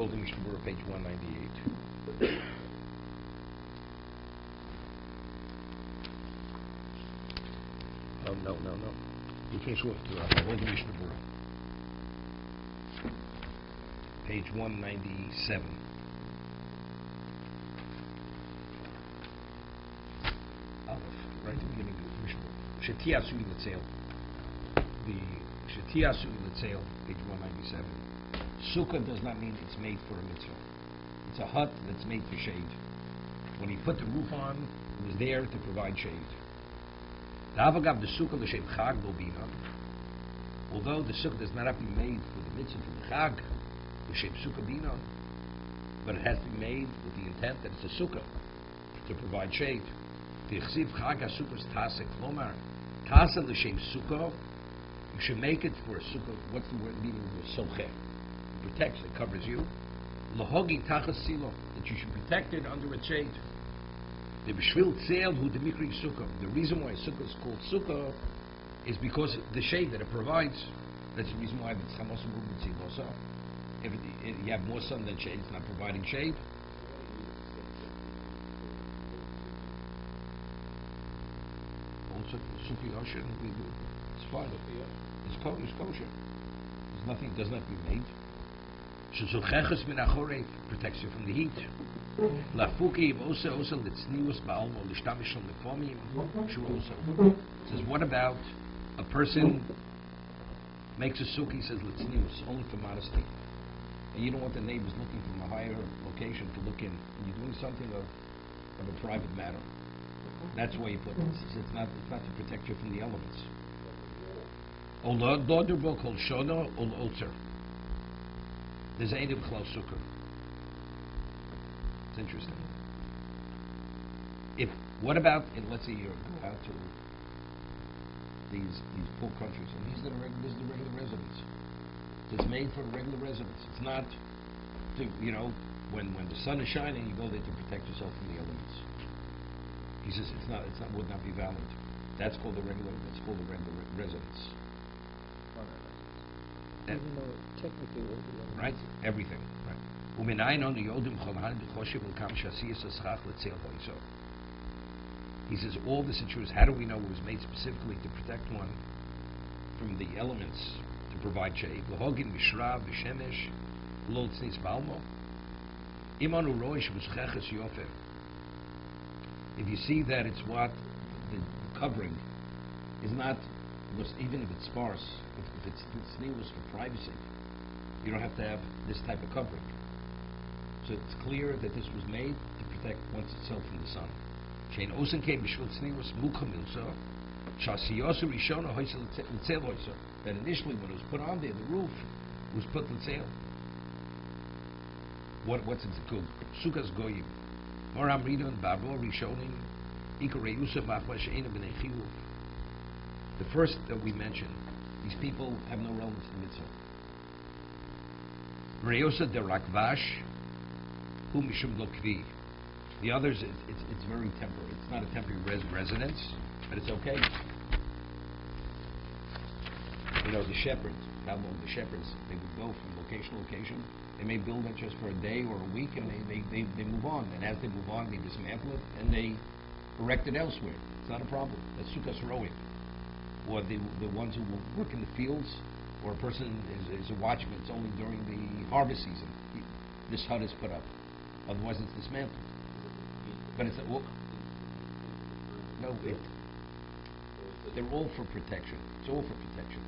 called the Mishna Berura, page 198. No. You can't show it to hold the Mishna Berura. Page 197. Right at the beginning of the Mishna Berura. Shetiasu L'Tzeil. The Shetiasu L'Tzeil, page 197. Sukkah does not mean it's made for a mitzvah. It's a hut that's made for shade. When he put the roof on, it was there to provide shade. Although the sukkah does not have to be made for the mitzvah for the chag, l'shem sukkah binan, but it has to be made with the intent that it's a sukkah to provide shade. The chsiv chag ha-sukkos tasek klomar tasa l'shem sukkah. You should make it for a sukkah. What's the word meaning of socheh? It protects, it covers you. Lahogi tachas silo, that you should protect it under its shade. The b'shvil tzeil hu demikri sukkah. The reason why sukkah is called sukkah is because the shade that it provides. That's the reason why it's chamos u'tzilosa. If you have more sun than shade, it's not providing shade. Also, sukkah yosher, it's fine. It's kosher. There's nothing. It doesn't have to be made. Shezucheches min achorei, protects you from the heat. Lafuki also litznius ba'almo lishtamish on lefomim shuoso. Says, what about a person makes a sukkah? He says litznius, only for modesty, and you don't want the neighbors looking from a higher location to look in. And you're doing something of a private matter. That's why you put it. It's not to protect you from the elements. Olodorbo called shono ol otzer. There's Eidim Klal Sukkah. It's interesting. What about, let's say you go out to these poor countries, and this is the regular residents. So it's made for the regular residents. It's not to, when the sun is shining, you go there to protect yourself from the elements. He says would not be valid. That's called the regular residents. Even though technically will be right? Everything. Right. He says all this ensures, how do we know it was made specifically to protect one from the elements to provide shade? If you see that it's what the covering is not, even if it's sparse, if it's sneakers for privacy, you don't have to have this type of covering. So it's clear that this was made to protect one's itself from the sun. That initially when it was put on there, the roof was put l'tzeil. What's it called? Sukkah's goyim. Moram ridon baro rishonim ikarei usam machma she'ena b'nei chiyuv. The first that we mentioned, these people have no relevance to the mitzvah. Reyosa de rakvash, hu mishum lo kvi. The others, it's very temporary. It's not a temporary residence, but it's okay. The shepherds, how long the shepherds, they would go from location to location. They may build it just for a day or a week, and they move on. And as they move on, they dismantle it, and they erect it elsewhere. It's not a problem. That's sukkahs rowing. Or the ones who will work in the fields, or a person is a watchman. It's only during the harvest season this hut is put up. Otherwise, it's dismantled. But they're all for protection. It's all for protection.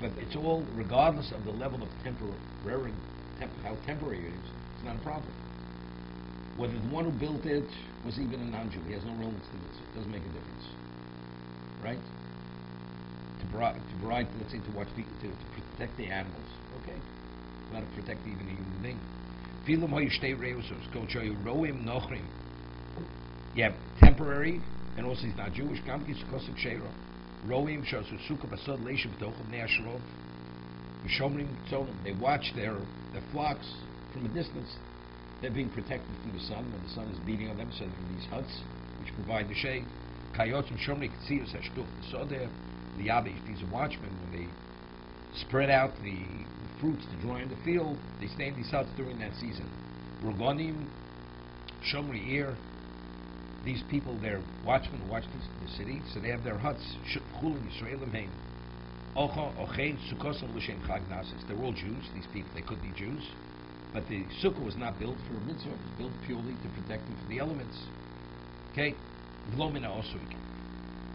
But it's all regardless of the level of how temporary it is. It's not a problem. Whether the one who built it was even a non-Jew, he has no relevance to this. It doesn't make a difference, right? To provide, let's say, to protect the animals. Okay, not to protect even a human being. You have temporary, and also he's not Jewish. They watch their flocks from a distance. They're being protected from the sun when the sun is beating on them, so they're in these huts which provide the shade. The Yabe, if he's a watchman, when they spread out the fruits to dry in the field. They stay in these huts during that season. Rogonim, Shomri Ir, these people, they're watchmen who watch the city, so they have their huts. They're all Jews, these people, they could be Jews, but the sukkah was not built for a mitzvah, it was built purely to protect them from the elements. Okay?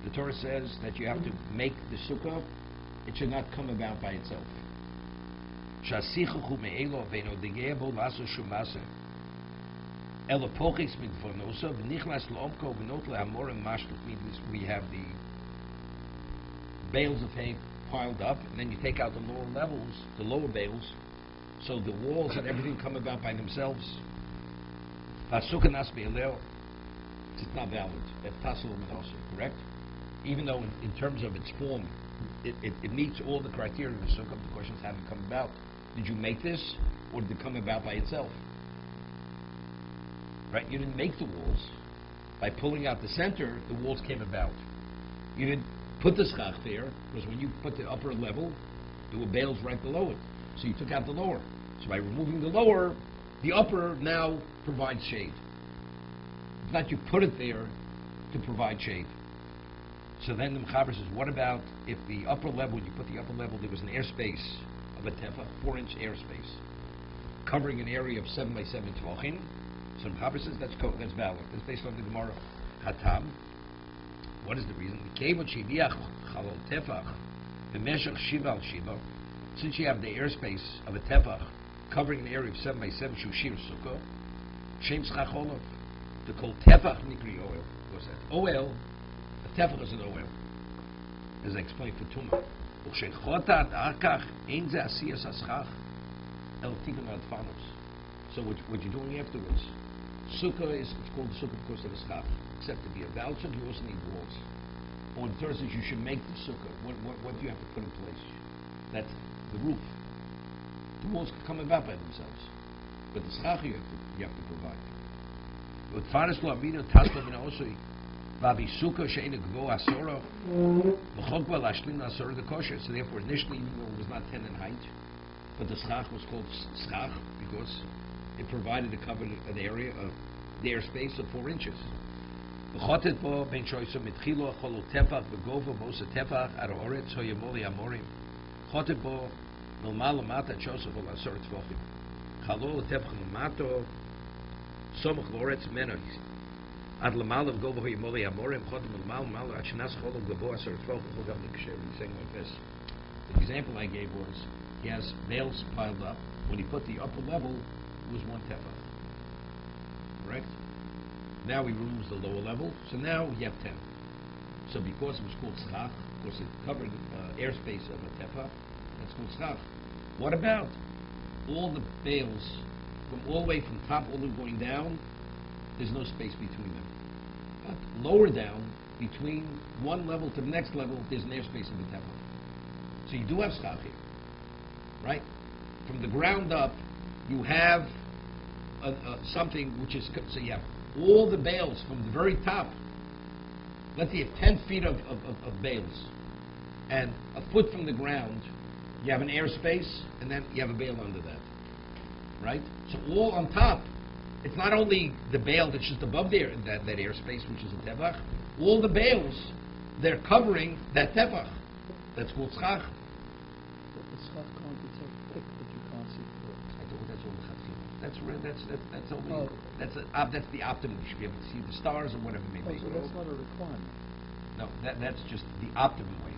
The Torah says that you have to make the sukkah, it should not come about by itself. We have the bales of hay piled up, and then you take out the lower levels, the lower bales, so the walls and everything come about by themselves. It's not valid. Correct? Even though in terms of its form, it meets all the criteria of the sukkah, the question is how did it come about? Did you make this, or did it come about by itself? Right? You didn't make the walls. By pulling out the center, the walls came about. You didn't put the schach there, because when you put the upper level, there were bales right below it. So you took out the lower. So by removing the lower, the upper now provides shade. It's not you put it there to provide shade. So then the Mechaber says, what about if the upper level, when you put the upper level, there was an airspace of a tefa, 4-inch airspace, covering an area of 7 by 7 tvachim. So the Mechaber says that's valid. That's based on the Gemara Hatam. What is the reason? Since you have the airspace of a tefach covering an area of 7 by 7 shushir sukkah, shem schach olav. The called tefach nikri oil. What's that? Oil. A tefach is an oil, as I explained for Tumah. So what you're doing afterwards, sukkah it's called the sukkah because of the schach. Except to be a valid sukkah, you also need walls. Or in Thursday, you should make the sukkah. What do you have to put in place? That's the roof. The walls can come about by themselves, but the schach you have to provide. So therefore, initially, even though it was not 10 in height, but the schach was called schach because it provided a covered an area of the airspace of 4 inches. The example I gave was he has bales piled up. When he put the upper level, it was 1 tefach. Correct? Now he removes the lower level, so now you have 10. So because it was called schach, because it covered airspace of a tefach, that's called schach. What about all the bales from all the way from top all the way going down? There's no space between them. But lower down, between one level to the next level, there's an airspace of the tefach. So you do have schach here, right? From the ground up, you have something which is, so you have all the bales from the very top. Let's say you have 10 feet of bales, and a foot from the ground, you have an airspace, and then you have a bale under that, right? So all on top, it's not only the bale that's just above there, that airspace, which is a tefach. All the bales, they're covering that tefach. That's called schach. But the schach can't be so thick that you can't see through it. I thought that's all the chatzim. That's only that's the optimum. You should be able to see the stars or whatever it may be. So that's not a requirement. No, that's just the optimum way.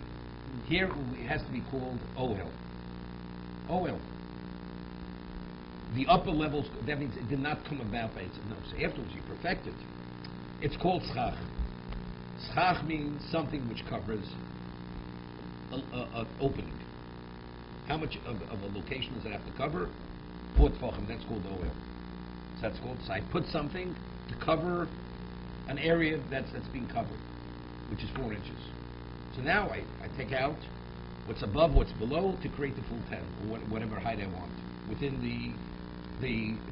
Here it has to be called oil. Oil. The upper levels, that means it did not come about by itself. No, so afterwards you perfect it. It's called schach. Schach means something which covers an opening. How much of a location does it have to cover? 4 tefachim, that's called oil. So that's called, so I put something to cover an area that's being covered, which is 4 inches. So now I take out what's above, what's below to create the full 10, or whatever height I want, within the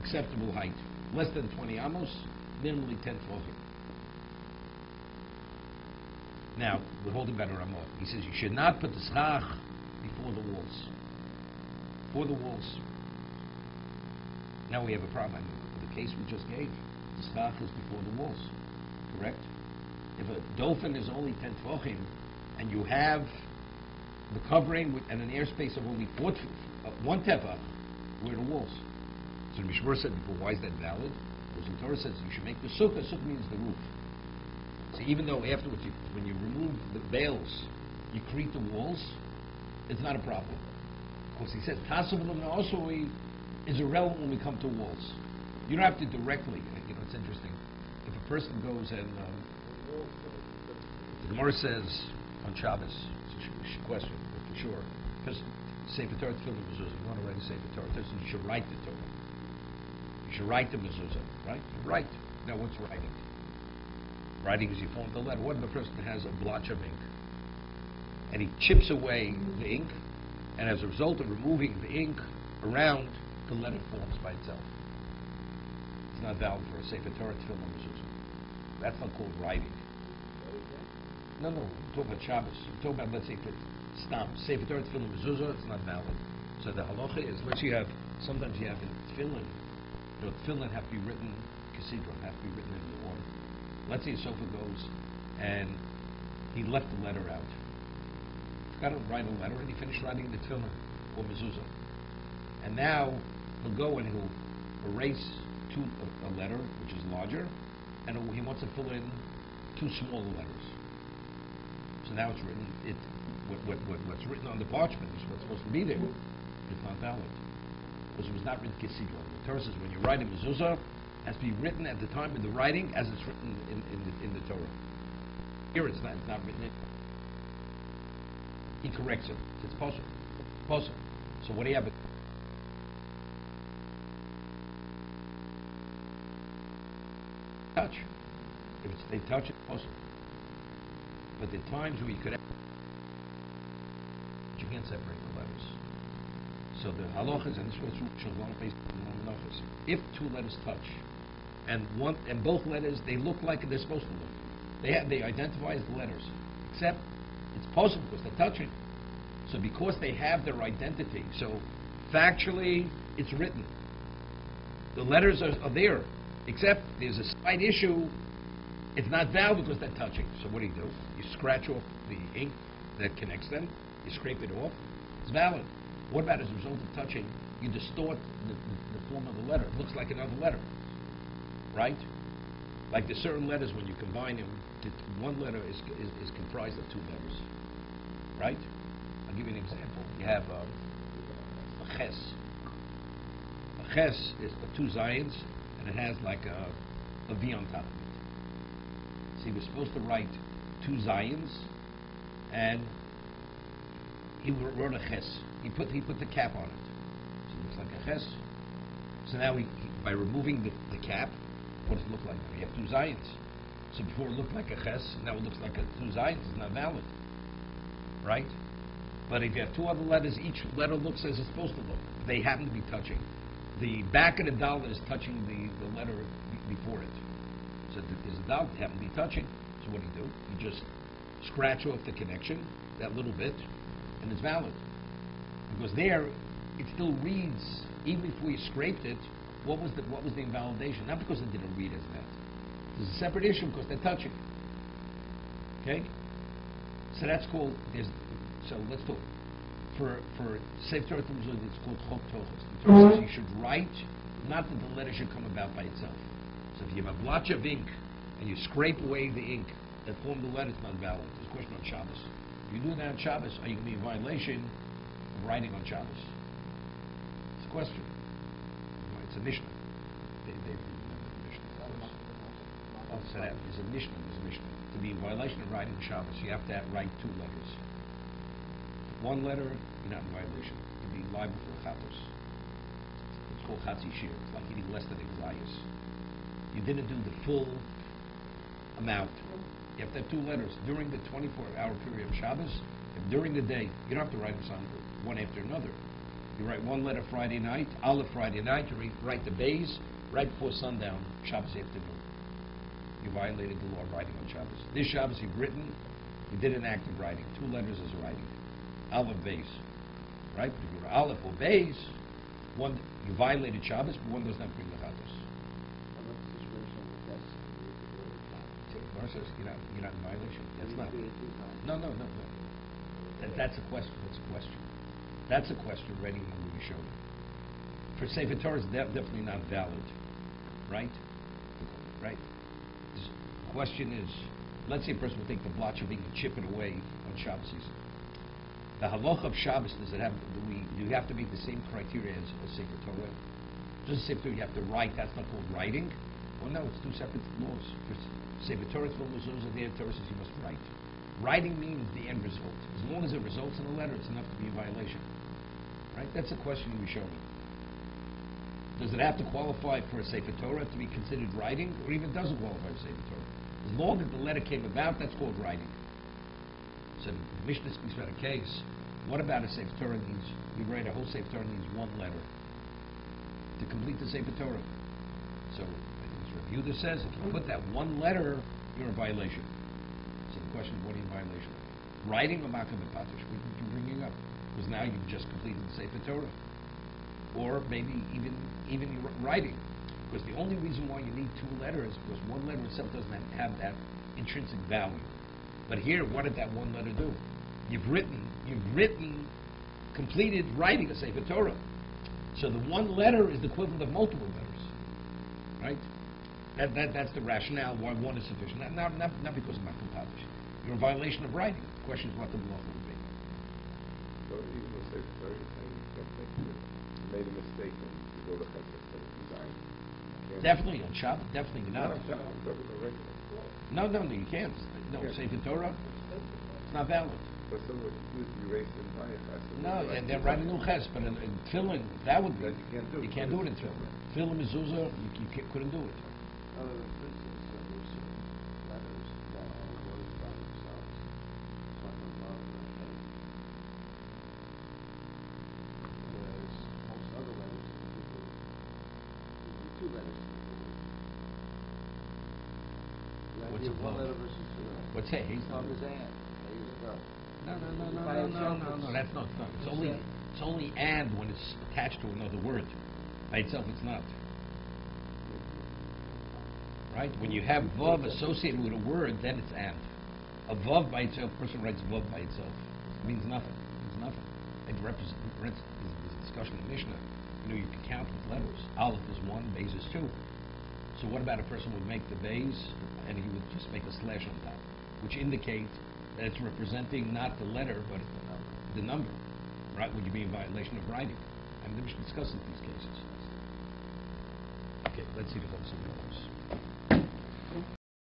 acceptable height. Less than 20 amos, minimally 10 tefachim. Now, we're holding better Ramah. He says you should not put the schach before before the walls. For the walls. Now we have a problem. The case we just gave, the schach is before the walls. Correct? If a dolphin is only 10 tefachim, and you have the covering and an airspace of only 1 tefach, where are the walls? So the Mishna Berura said before, why is that valid? Because the Torah says you should make the sukkah. Sukkah means the roof. So even though afterwards, when you remove the bales, you create the walls, it's not a problem. Of course, he says tasav also is irrelevant when we come to walls. You don't have to directly. It's interesting. If a person goes and the Gemara says on Shabbos, it's a question for sure, because Sefer Torah Tefillah Mezuzah. You want to write a Sefer Torah, you should write the Torah. You should write the Mezuzah, right? You write. Now, what's writing? Writing is you form the letter. What if a person has a blotch of ink and he chips away the ink, and as a result of removing the ink around, the letter forms by itself? It's not valid for a Sefer Torah Tefillah Mezuzah. That's not called writing. No, we're talking about Shabbos. We're talking about, let's say, Stam. Sefer Torah Tefillah Mezuzah, it's not valid. So the halacha is, sometimes you have in Tefillin, Tefillin have to be written Kesidron, have to be written in the order. Let's say a sofa goes and he left the letter out. He's got to write a letter and he finished writing the Tefillin or Mezuzah. And now he'll go and he'll erase a letter, which is larger, and he wants to fill in 2 smaller letters. So now it's written, what's written on the parchment is what's supposed to be there. It's not valid. Because it was not written Kesidron. The Torah says when you write a Mezuzah, it has to be written at the time of the writing as it's written in the Torah. Here it's not written in. He corrects it. It's possible. So what do you have? Touch. If they touch it, possible. But there are times where you could, but you can't separate the letters. So the halachas, and this was based on halachas. If 2 letters touch, and both letters they look like they're supposed to look, they identify as the letters, except it's possible because they're touching. So because they have their identity, so factually it's written. The letters are there, except there's a slight issue. It's not valid because they're touching. So what do? You scratch off the ink that connects them. You scrape it off. It's valid. What about as a result of touching? You distort the form of the letter. It looks like another letter, right? Like there's certain letters when you combine them, one letter is comprised of 2 letters, right? I'll give you an example. You have a ches. A ches is 2 zayins, and it has like a V on top of it. So he was supposed to write 2 zayins, and he wrote a ches. He put the cap on it. So it looks like a ches. So now by removing the cap, what does it look like? You have 2 zayins. So before it looked like a ches, now it looks like a 2 zayins. It's not valid. Right? But if you have 2 other letters, each letter looks as it's supposed to look. They happen to be touching. The back of the dalet is touching the letter before it. So there's a dalet that happen to be touching. So what do? You just scratch off the connection, that little bit, and it's valid. Because there, it still reads, even if we scraped it, what was the invalidation? Not because it didn't read as that. There's a separate issue because they're touching. Okay? So that's called, so let's talk. For Sefer Torah Mezuzah, it's called Chok Tochos. The Torah says you should write, not that the letter should come about by itself. So if you have a blotch of ink, and you scrape away the ink that formed the letter, it's not valid. There's a question on Shabbos. If you do that on Shabbos, are you going to be in violation of writing on Shabbos? It's a question. It's a Mishnah. They remember the Mishnah. Oh, so that is a Mishnah. There's a Mishnah. To be in violation of writing on Shabbos, you have to write 2 letters. 1 letter, you're not in violation. To be liable for chatos. It's called chatzi shir. It's like eating less than exayas. You didn't do the full amount. You have to have 2 letters during the 24-hour period of Shabbos. And during the day, you don't have to write them one after another. You write 1 letter Friday night, Aleph Friday night. You write the bays right before sundown, Shabbos afternoon. You violated the law of writing on Shabbos. This Shabbos you've written, you did an act of writing. 2 letters is writing. Aleph bays. right? But if you're Aleph or Beis, one, you violated Shabbos, but one does not bring the Chatos. You're not in violation. That's not. No. That's a question. That's a question ready when we show it. For Sefer Torah, it's definitely not valid, right? Right. The question is, let's say a person will take the blotch of ink and chip it away on Shabbos season. The halacha of Shabbos, do you have to meet the same criteria as a Sefer Torah? Just a Sefer Torah, you have to write. That's not called writing. Well, no, it's two separate laws. For Sefer Torah, it's for mezuzah. The Torah says you must write. Writing means the end result. As long as it results in a letter, it's enough to be a violation. Right? That's a question you show me. Does it have to qualify for a Sefer Torah to be considered writing, or even doesn't qualify for Sefer Torah? As long as the letter came about, that's called writing. So the Mishnah speaks about a case. What about a Sefer Torah needs? We write a whole Sefer Torah needs one letter to complete the Sefer Torah. So I think it's Rabbi Yehuda says if you put that one letter, you're in violation. So the question is, what are you in violation of? Writing or makam b'patish? What are you bringing up? Because now you've just completed the Sefer Torah. Or maybe even you're writing. Because the only reason why you need two letters is because one letter itself doesn't have that intrinsic value. But here, what did that one letter do? You've completed writing a Sefer Torah. So the one letter is the equivalent of multiple letters. Right? That's the rationale why one is sufficient. Not because of makam b'patish. You're in violation of writing. The question is what the malacha would be. So even the Sefer Torah is saying you can't make it. Made a mistake when you go to Chesed instead of design. Definitely on Shabbat, definitely not. No, you can't. No, Sefer Torah, it's not valid. But some would erase in my Chesed. No, and they're writing new Ches, but in Tefillin, that would be. You can't do it. You can't do it in Tefillin. Tefillin mezuzah, you couldn't do it. For instance, there's certain letters that are words by themselves, like a love or a hate. Whereas most other letters, people need two letters to make a word. The What's idea a of one love? letter versus two letters. What's hate? Love is and. Hate is girl. No, that's not. It's only and when it's attached to another word. By itself, it's not. Right? When you have vav associated with a word, then it's and. A vav by itself, a person writes vav by itself. It means nothing. It represents, there's a discussion in the Mishnah. You can count with letters. Aleph is one, Beis is two. So what about a person would make the Beis and he would just make a slash on top, which indicates that it's representing not the letter, but the number. Right? Would you be in violation of writing? And the Mishnah discusses these cases. Okay, let's see the Chovos HaLevavos.